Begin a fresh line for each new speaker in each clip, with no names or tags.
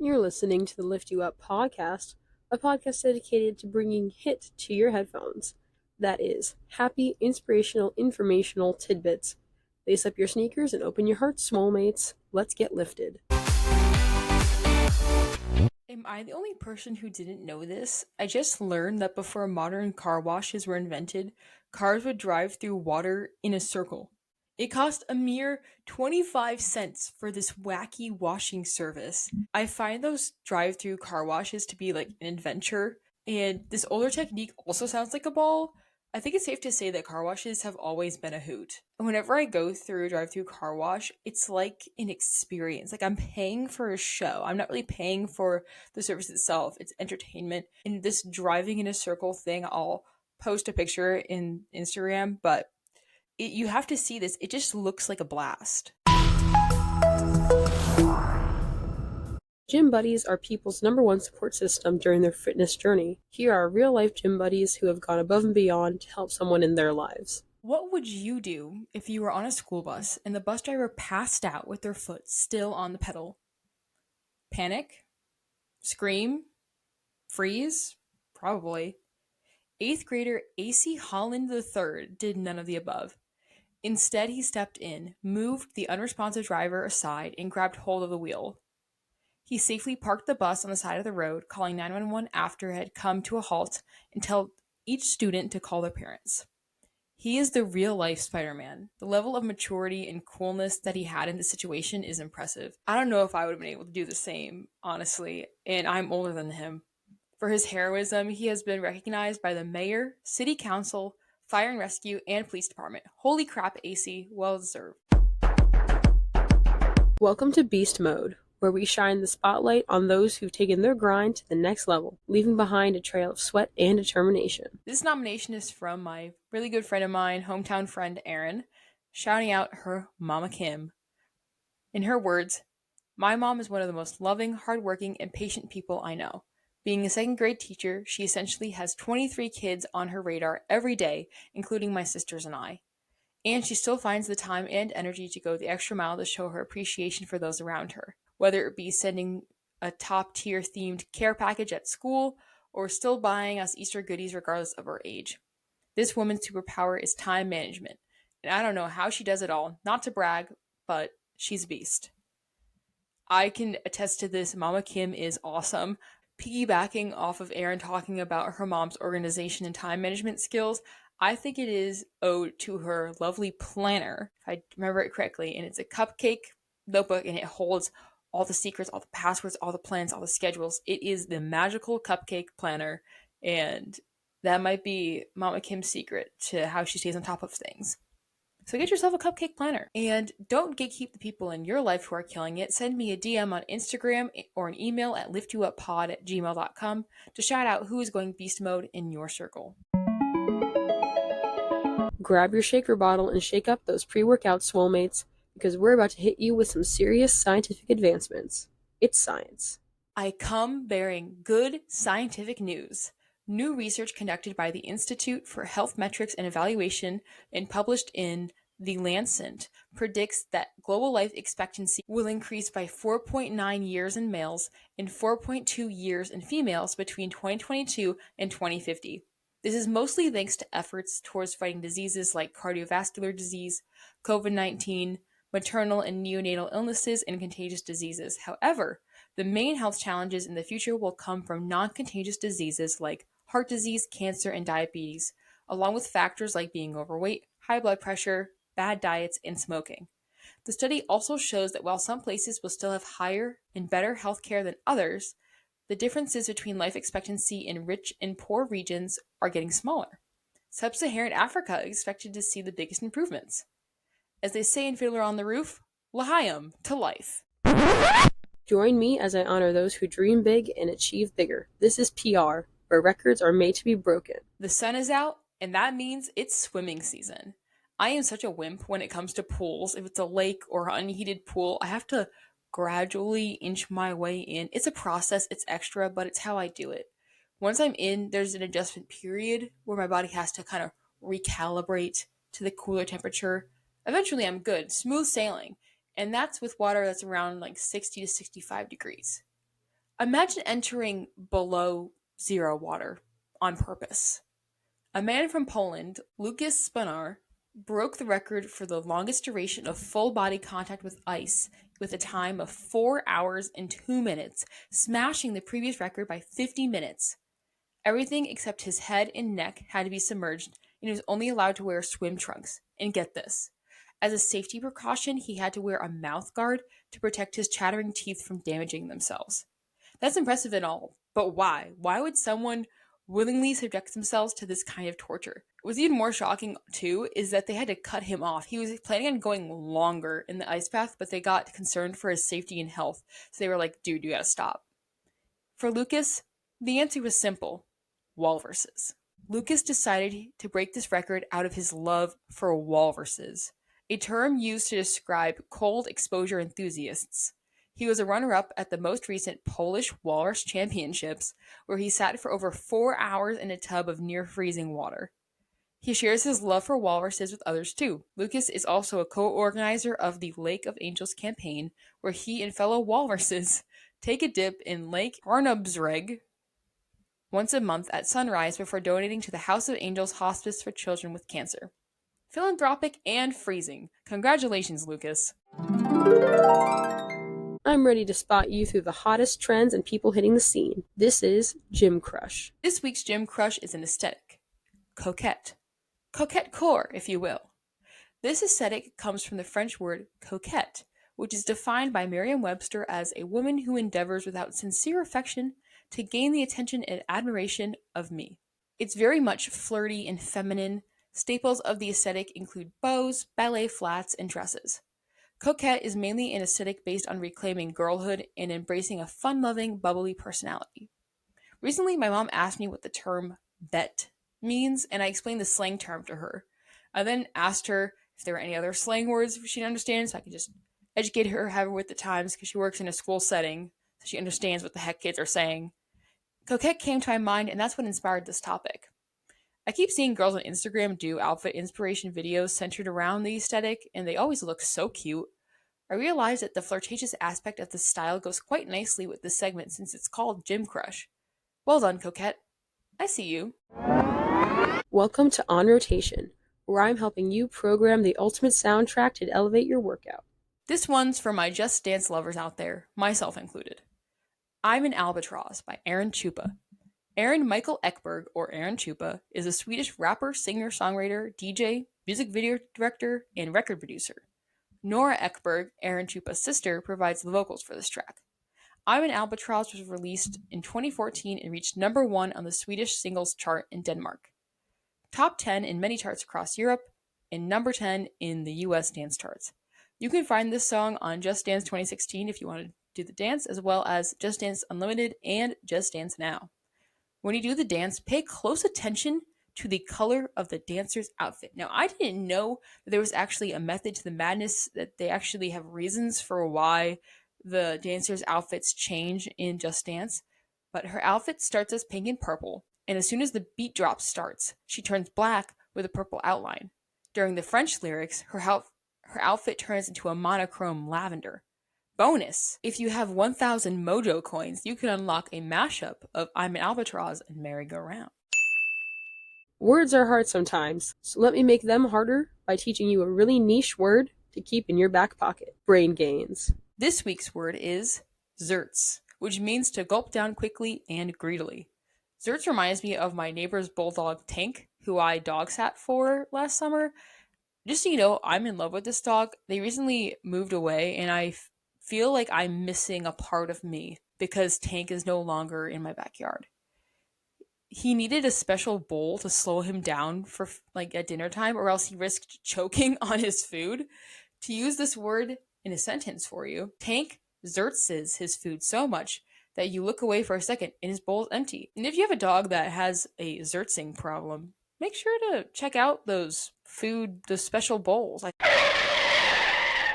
You're listening to the Lift You Up podcast, a podcast dedicated to bringing HIT to your headphones. That is, happy, inspirational, informational tidbits. Lace up your sneakers and open your hearts, small mates. Let's get lifted.
Am I the only person who didn't know this? I just learned that before modern car washes were invented, cars would drive through water in a circle. It cost a mere 25 cents for this wacky washing service. I find those drive-through car washes to be like an adventure, and this older technique also sounds like a ball. I think it's safe to say that car washes have always been a hoot. Whenever I go through a drive-through car wash, it's like an experience. Like I'm paying for a show. I'm not really paying for the service itself. It's entertainment. And this driving in a circle thing, I'll post a picture in Instagram, but you have to see this. It just looks like a blast.
Gym buddies are people's number one support system during their fitness journey. Here are real-life gym buddies who have gone above and beyond to help someone in their lives.
What would you do if you were on a school bus and the bus driver passed out with their foot still on the pedal? Panic? Scream? Freeze? Probably. 8th grader A.C. Holland III did none of the above. Instead, he stepped in, moved the unresponsive driver aside, and grabbed hold of the wheel. He safely parked the bus on the side of the road, calling 911 after it had come to a halt, and told each student to call their parents. He is the real-life Spider-Man. The level of maturity and coolness that he had in this situation is impressive. I don't know if I would have been able to do the same, honestly, and I'm older than him. For his heroism, he has been recognized by the mayor, city council, fire and rescue, and police department. Holy crap, AC, well deserved.
Welcome to Beast Mode, where we shine the spotlight on those who've taken their grind to the next level, leaving behind a trail of sweat and determination.
This nomination is from my really good friend of mine, hometown friend Erin, shouting out her Mama Kim. In her words, "My mom is one of the most loving, hardworking, and patient people I know. Being a second grade teacher, she essentially has 23 kids on her radar every day, including my sisters and I. And she still finds the time and energy to go the extra mile to show her appreciation for those around her, whether it be sending a top-tier themed care package at school or still buying us Easter goodies regardless of our age. This woman's superpower is time management, and I don't know how she does it all, not to brag, but she's a beast." I can attest to this. Mama Kim is awesome. Piggybacking off of Erin talking about her mom's organization and time management skills, I think it is owed to her lovely planner, if I remember it correctly, and it's a cupcake notebook, and it holds all the secrets, all the passwords, all the plans, all the schedules. It is the magical cupcake planner, and that might be Mama Kim's secret to how she stays on top of things. So get yourself a cupcake planner. And don't gatekeep the people in your life who are killing it. Send me a DM on Instagram or an email at liftyouuppod@gmail.com to shout out who is going beast mode in your circle.
Grab your shaker bottle and shake up those pre-workout swole mates, because we're about to hit you with some serious scientific advancements. It's science.
I come bearing good scientific news. New research conducted by the Institute for Health Metrics and Evaluation and published in The Lancet predicts that global life expectancy will increase by 4.9 years in males and 4.2 years in females between 2022 and 2050. This is mostly thanks to efforts towards fighting diseases like cardiovascular disease, COVID-19, maternal and neonatal illnesses, and contagious diseases. However, the main health challenges in the future will come from non-contagious diseases like heart disease, cancer, and diabetes, along with factors like being overweight, high blood pressure, bad diets, and smoking. The study also shows that while some places will still have higher and better health care than others, the differences between life expectancy in rich and poor regions are getting smaller. Sub-Saharan Africa is expected to see the biggest improvements. As they say in Fiddler on the Roof, L'chaim to life.
Join me as I honor those who dream big and achieve bigger. This is PR, where records are made to be broken.
The sun is out, and that means it's swimming season. I am such a wimp when it comes to pools. If it's a lake or an unheated pool, I have to gradually inch my way in. It's a process, it's extra, but it's how I do it. Once I'm in, there's an adjustment period where my body has to kind of recalibrate to the cooler temperature. Eventually I'm good, smooth sailing, and that's with water that's around like 60 to 65 degrees. Imagine entering below zero water on purpose. A man from Poland, Lucas Spanar, broke the record for the longest duration of full body contact with ice with a time of 4 hours and 2 minutes, smashing the previous record by 50 minutes. Everything except his head and neck had to be submerged, and he was only allowed to wear swim trunks. And get this, as a safety precaution, he had to wear a mouth guard to protect his chattering teeth from damaging themselves. That's impressive and all, but why? Why would someone willingly subject themselves to this kind of torture? What's even more shocking, too, is that they had to cut him off. He was planning on going longer in the ice bath, but they got concerned for his safety and health, so they were like, dude, you gotta stop. For Lucas, the answer was simple: walruses. Lucas decided to break this record out of his love for walruses, a term used to describe cold exposure enthusiasts. He was a runner-up at the most recent Polish Walrus Championships, where he sat for over 4 hours in a tub of near-freezing water. He shares his love for walruses with others too. Lucas is also a co-organizer of the Lake of Angels campaign, where he and fellow walruses take a dip in Lake Arnobsreg once a month at sunrise before donating to the House of Angels Hospice for Children with Cancer. Philanthropic and freezing. Congratulations, Lucas.
I'm ready to spot you through the hottest trends and people hitting the scene. This is Gym Crush.
This week's Gym Crush is an aesthetic. Coquette. Coquette core, if you will. This aesthetic comes from the French word coquette, which is defined by Merriam-Webster as a woman who endeavors without sincere affection to gain the attention and admiration of me. It's very much flirty and feminine. Staples of the aesthetic include bows, ballet flats, and dresses. Coquette is mainly an aesthetic based on reclaiming girlhood and embracing a fun-loving, bubbly personality. Recently, my mom asked me what the term bet means, and I explained the slang term to her. I then asked her if there were any other slang words she didn't understand, so I could just educate her, have her with the times, because she works in a school setting, so she understands what the heck kids are saying. Coquette came to my mind, and that's what inspired this topic. I keep seeing girls on Instagram do outfit inspiration videos centered around the aesthetic, and they always look so cute. I realized that the flirtatious aspect of this style goes quite nicely with this segment since it's called Gym Crush. Well done, Coquette. I see you.
Welcome to On Rotation, where I'm helping you program the ultimate soundtrack to elevate your workout.
This one's for my Just Dance lovers out there, myself included. I'm an Albatraoz by AronChupa. Erin Michael Ekberg, or AronChupa, is a Swedish rapper, singer, songwriter, DJ, music video director, and record producer. Nora Ekberg, AronChupa's sister, provides the vocals for this track. I'm an Albatraoz was released in 2014 and reached number 1 on the Swedish singles chart in Denmark, top 10 in many charts across Europe, and number 10 in the US dance charts. You can find this song on Just Dance 2016 if you want to do the dance, as well as Just Dance Unlimited and Just Dance Now. When you do the dance, pay close attention to the color of the dancer's outfit. Now, I didn't know that there was actually a method to the madness, that they actually have reasons for why the dancer's outfits change in Just Dance, but her outfit starts as pink and purple, and as soon as the beat drop starts, she turns black with a purple outline. During the French lyrics, her outfit turns into a monochrome lavender. Bonus! If you have 1,000 Mojo coins, you can unlock a mashup of I'm an Albatraoz and Merry Go Round.
Words are hard sometimes, so let me make them harder by teaching you a really niche word to keep in your back pocket. Brain gains.
This week's word is zerts, which means to gulp down quickly and greedily. Zerts reminds me of my neighbor's bulldog Tank, who I dog sat for last summer. Just so you know, I'm in love with this dog. They recently moved away, and I feel like I'm missing a part of me because Tank is no longer in my backyard. He needed a special bowl to slow him down for at dinner time, or else he risked choking on his food. To use this word in a sentence for you, Tank zertses his food so much that you look away for a second and his bowl is empty. And if you have a dog that has a zertsing problem, make sure to check out those special bowls.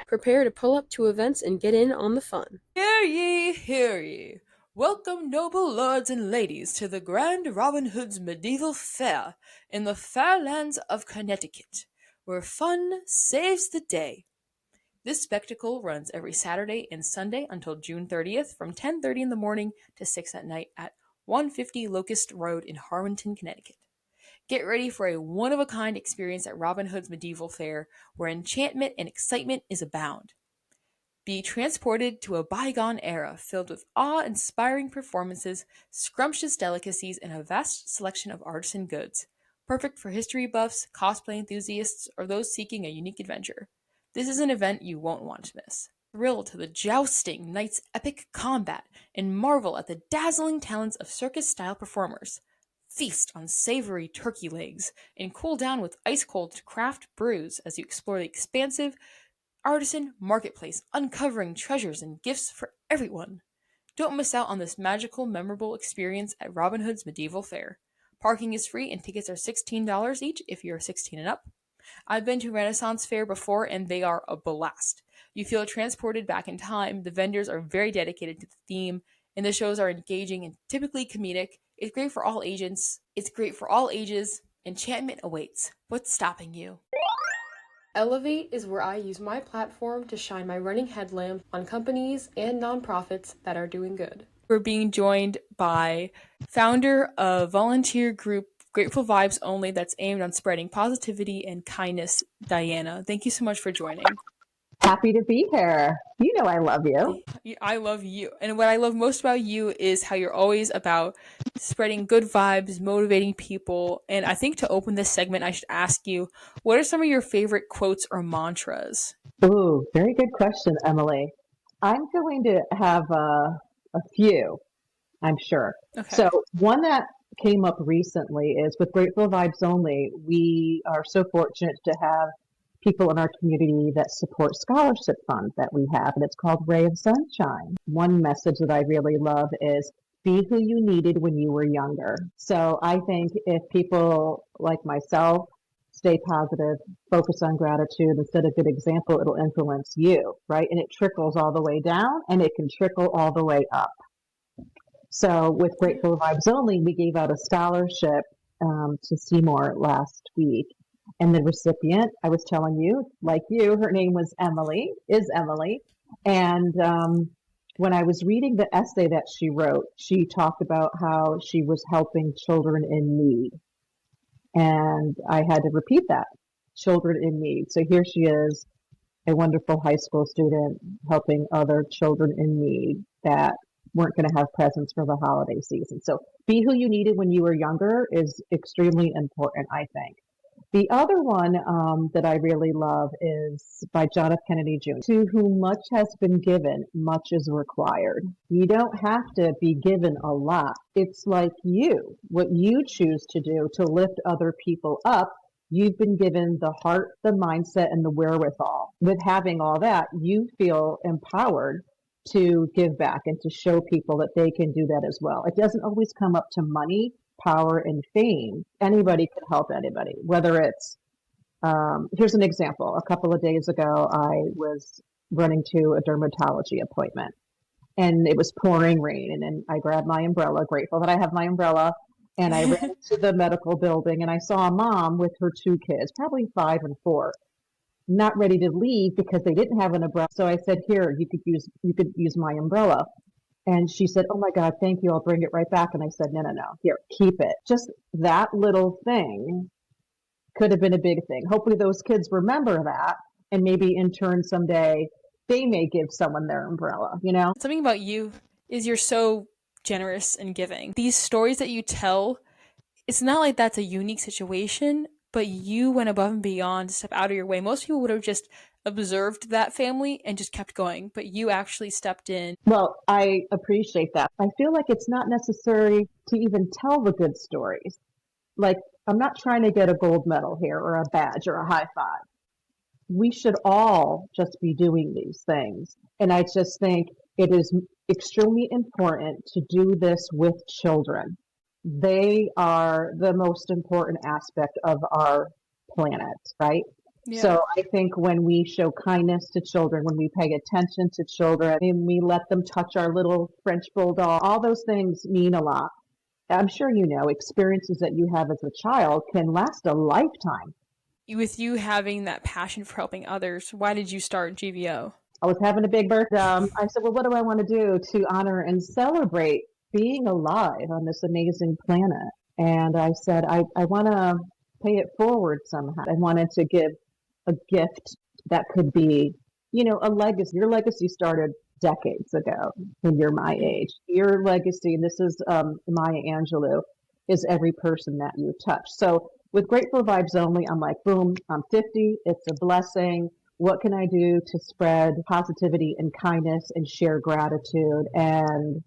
Prepare to pull up to events and get in on the fun.
Hear ye, hear ye. Welcome, noble lords and ladies, to the Grand Robin Hood's medieval fair in the fair lands of Connecticut, where fun saves the day. This spectacle runs every Saturday and Sunday until June 30th from 10:30 in the morning to 6 at night at 150 Locust Road in Harwinton, Connecticut. Get ready for a one-of-a-kind experience at Robin Hood's Medieval Fair, where enchantment and excitement is abound. Be transported to a bygone era filled with awe-inspiring performances, scrumptious delicacies, and a vast selection of artisan goods, perfect for history buffs, cosplay enthusiasts, or those seeking a unique adventure. This is an event you won't want to miss. Thrill to the jousting knight's epic combat and marvel at the dazzling talents of circus-style performers. Feast on savory turkey legs and cool down with ice-cold craft brews as you explore the expansive artisan marketplace, uncovering treasures and gifts for everyone. Don't miss out on this magical, memorable experience at Robin Hood's Medieval Fair. Parking is free and tickets are $16 each if you're 16 and up. I've been to Renaissance Fair before and they are a blast. You feel transported back in time, the vendors are very dedicated to the theme, and the shows are engaging and typically comedic. It's great for all ages. Enchantment awaits. What's stopping you?
Elevate is where I use my platform to shine my running headlamp on companies and nonprofits that are doing good.
We're being joined by founder of volunteer group Grateful Vibes Only that's aimed on spreading positivity and kindness, Diana. Thank you so much for joining.
Happy to be here. You know I love you.
I love you. And what I love most about you is how you're always about spreading good vibes, motivating people. And I think to open this segment, I should ask you, what are some of your favorite quotes or mantras?
Ooh, very good question, Emily. I'm going to have a few, I'm sure.
Okay.
So one that came up recently is with Grateful Vibes Only, we are so fortunate to have people in our community that support scholarship fund that we have, and it's called Ray of Sunshine. One message that I really love is be who you needed when you were younger. So I think if people like myself stay positive, focus on gratitude, and set a good example, it'll influence you, right? And it trickles all the way down and it can trickle all the way up. So with Grateful Vibes Only, we gave out a scholarship to Seymour last week. And the recipient, I was telling you, like you, her name was Emily, is Emily. And when I was reading the essay that she wrote, she talked about how she was helping children in need. And I had to repeat that, children in need. So here she is, a wonderful high school student helping other children in need that weren't going to have presents for the holiday season. So be who you needed when you were younger is extremely important, I think. The other one that I really love is by John F. Kennedy Jr. To whom much has been given, much is required. You don't have to be given a lot. It's like you, what you choose to do to lift other people up. You've been given the heart, the mindset, and the wherewithal. With having all that, you feel empowered to give back and to show people that they can do that as well. It doesn't always come up to money, power, and fame. Anybody can help anybody, whether it's, here's an example. A couple of days ago, I was running to a dermatology appointment and it was pouring rain. And then I grabbed my umbrella, grateful that I have my umbrella. And I ran to the medical building and I saw a mom with her two kids, probably 5 and 4, not ready to leave because they didn't have an umbrella. So I said, here, you could use my umbrella. And she said, oh my God, thank you. I'll bring it right back. And I said, no, here, keep it. Just that little thing could have been a big thing. Hopefully those kids remember that. And maybe in turn someday they may give someone their umbrella, you know?
Something about you is you're so generous and giving. These stories that you tell, it's not like that's a unique situation, but you went above and beyond to step out of your way. Most people would have just observed that family and just kept going, but you actually stepped in.
Well, I appreciate that. I feel like it's not necessary to even tell the good stories. Like, I'm not trying to get a gold medal here or a badge or a high five. We should all just be doing these things. And I just think it is extremely important to do this with children. They are the most important aspect of our planet, right? Yeah. So I think when we show kindness to children, when we pay attention to children, and we let them touch our little French bulldog, all those things mean a lot. I'm sure you know experiences that you have as a child can last a lifetime.
with you having that passion for helping others, why did you start GVO?
I was having a big birthday. I said, well, what do I want to do to honor and celebrate being alive on this amazing planet? And I said, I want to pay it forward somehow. I wanted to give a gift that could be, a legacy. Your legacy started decades ago when you're my age. Your legacy, and this is Maya Angelou, is every person that you touch. So with Grateful Vibes Only, I'm like, boom, I'm 50. It's a blessing. What can I do to spread positivity and kindness and share gratitude? And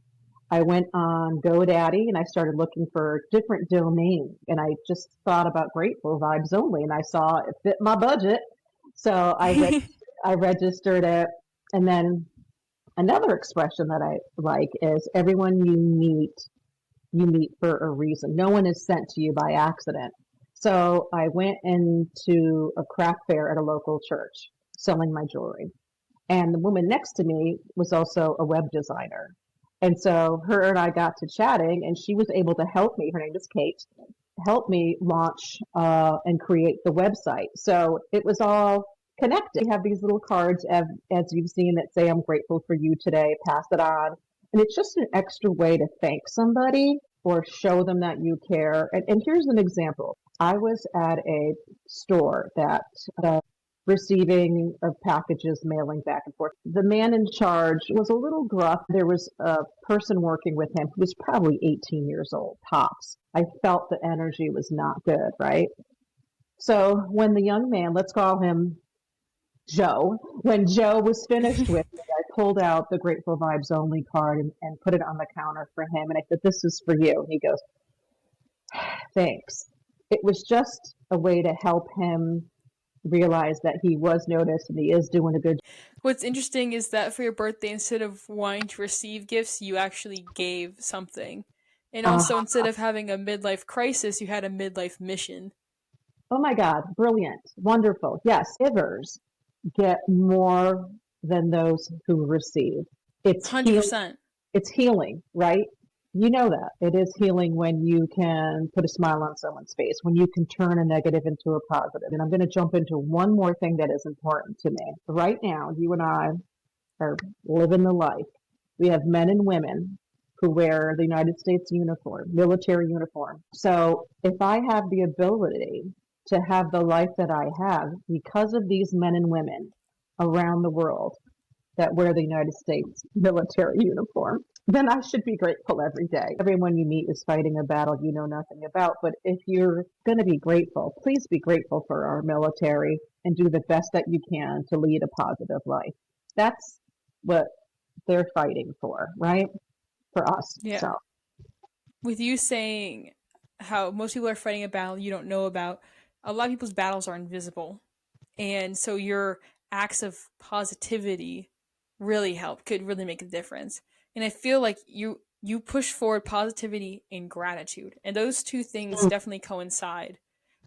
I went on GoDaddy and I started looking for different domains. And I just thought about Grateful Vibes Only, and I saw it fit my budget. So I registered it. And then another expression that I like is everyone you meet for a reason. No one is sent to you by accident. So I went into a craft fair at a local church selling my jewelry. And the woman next to me was also a web designer. And so her and I got to chatting, and she was able to help me. Her name is Kate, help me launch and create the website. So it was all connected. We have these little cards, as you've seen, that say, I'm grateful for you today, pass it on. And it's just an extra way to thank somebody or show them that you care. And here's an example. I was at a store that receiving of packages, mailing back and forth. The man in charge was a little gruff. There was a person working with him who was probably 18 years old, tops. I felt the energy was not good, right? So when the young man, let's call him Joe, when Joe was finished with it, I pulled out the Grateful Vibes Only card and put it on the counter for him. And I said, this is for you. And he goes, thanks. It was just a way to help him realize that he was noticed and he is doing a good job.
What's interesting is that for your birthday, instead of wanting to receive gifts, you actually gave something. And also, instead of having a midlife crisis, you had a midlife mission.
Oh my God, brilliant, wonderful. Yes, givers get more than those who receive. It's
100%.
It's healing, right? You know that. It is healing when you can put a smile on someone's face, when you can turn a negative into a positive. And I'm going to jump into one more thing that is important to me. Right now, you and I are living the life. We have men and women who wear the United States uniform, military uniform. So if I have the ability to have the life that I have because of these men and women around the world that wear the United States military uniform, then I should be grateful every day. Everyone you meet is fighting a battle you know nothing about. But if you're going to be grateful, please be grateful for our military and do the best that you can to lead a positive life. That's what they're fighting for, right? For us.
Yeah.
So.
With you saying how most people are fighting a battle you don't know about, a lot of people's battles are invisible. And so your acts of positivity really could really make a difference. And I feel like you push forward positivity and gratitude, and those two things definitely coincide.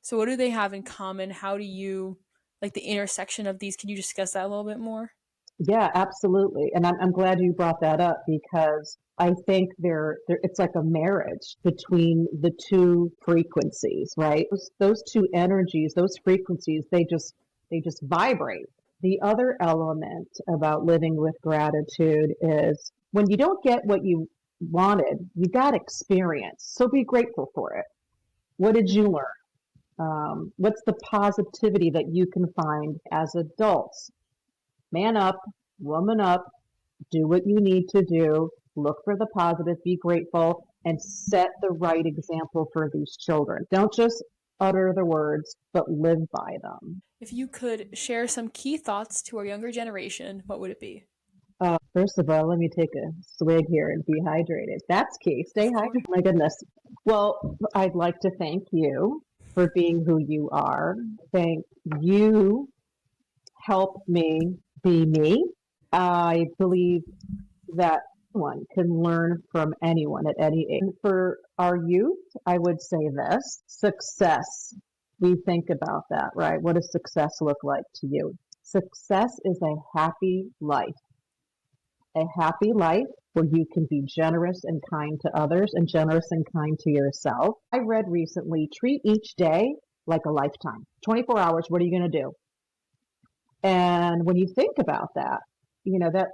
So what do they have in common? How do you, like, the intersection of these? Can you discuss that a little bit more?
Yeah, absolutely. And I'm glad you brought that up because I think it's like a marriage between the two frequencies, right? Those two energies, those frequencies, they just vibrate. The other element about living with gratitude is when you don't get what you wanted, you got experience. So be grateful for it. What did you learn? What's the positivity that you can find as adults? Man up, woman up, do what you need to do, look for the positive, be grateful, and set the right example for these children. Don't just utter the words, but live by them.
If you could share some key thoughts to our younger generation, what would it be?
First of all, let me take a swig here and be hydrated. That's key. Stay hydrated. My goodness. Well, I'd like to thank you for being who you are. Thank you. Help me be me. I believe that one can learn from anyone at any age. And for our youth, I would say this: success. We think about that, right? What does success look like to you? Success is a happy life. A happy life where you can be generous and kind to others and generous and kind to yourself. I read recently, treat each day like a lifetime. 24 hours, what are you going to do? And when you think about that,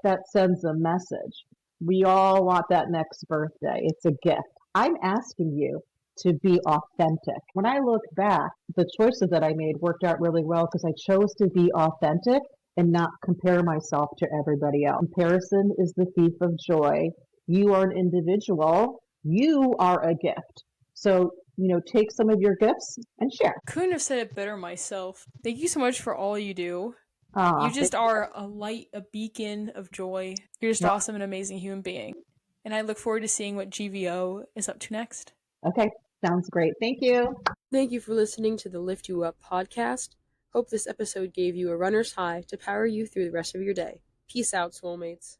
that sends a message. We all want that next birthday. It's a gift. I'm asking you to be authentic. When I look back, the choices that I made worked out really well because I chose to be authentic and not compare myself to everybody else. Comparison is the thief of joy. You are an individual. You are a gift. So, take some of your gifts and share.
Couldn't have said it better myself. Thank you so much for all you do.
You
just are a light, a beacon of joy. You're just awesome and amazing human being. And I look forward to seeing what GVO is up to next.
Okay, sounds great. Thank you.
Thank you for listening to the Lift You Up podcast. Hope this episode gave you a runner's high to power you through the rest of your day. Peace out, soulmates.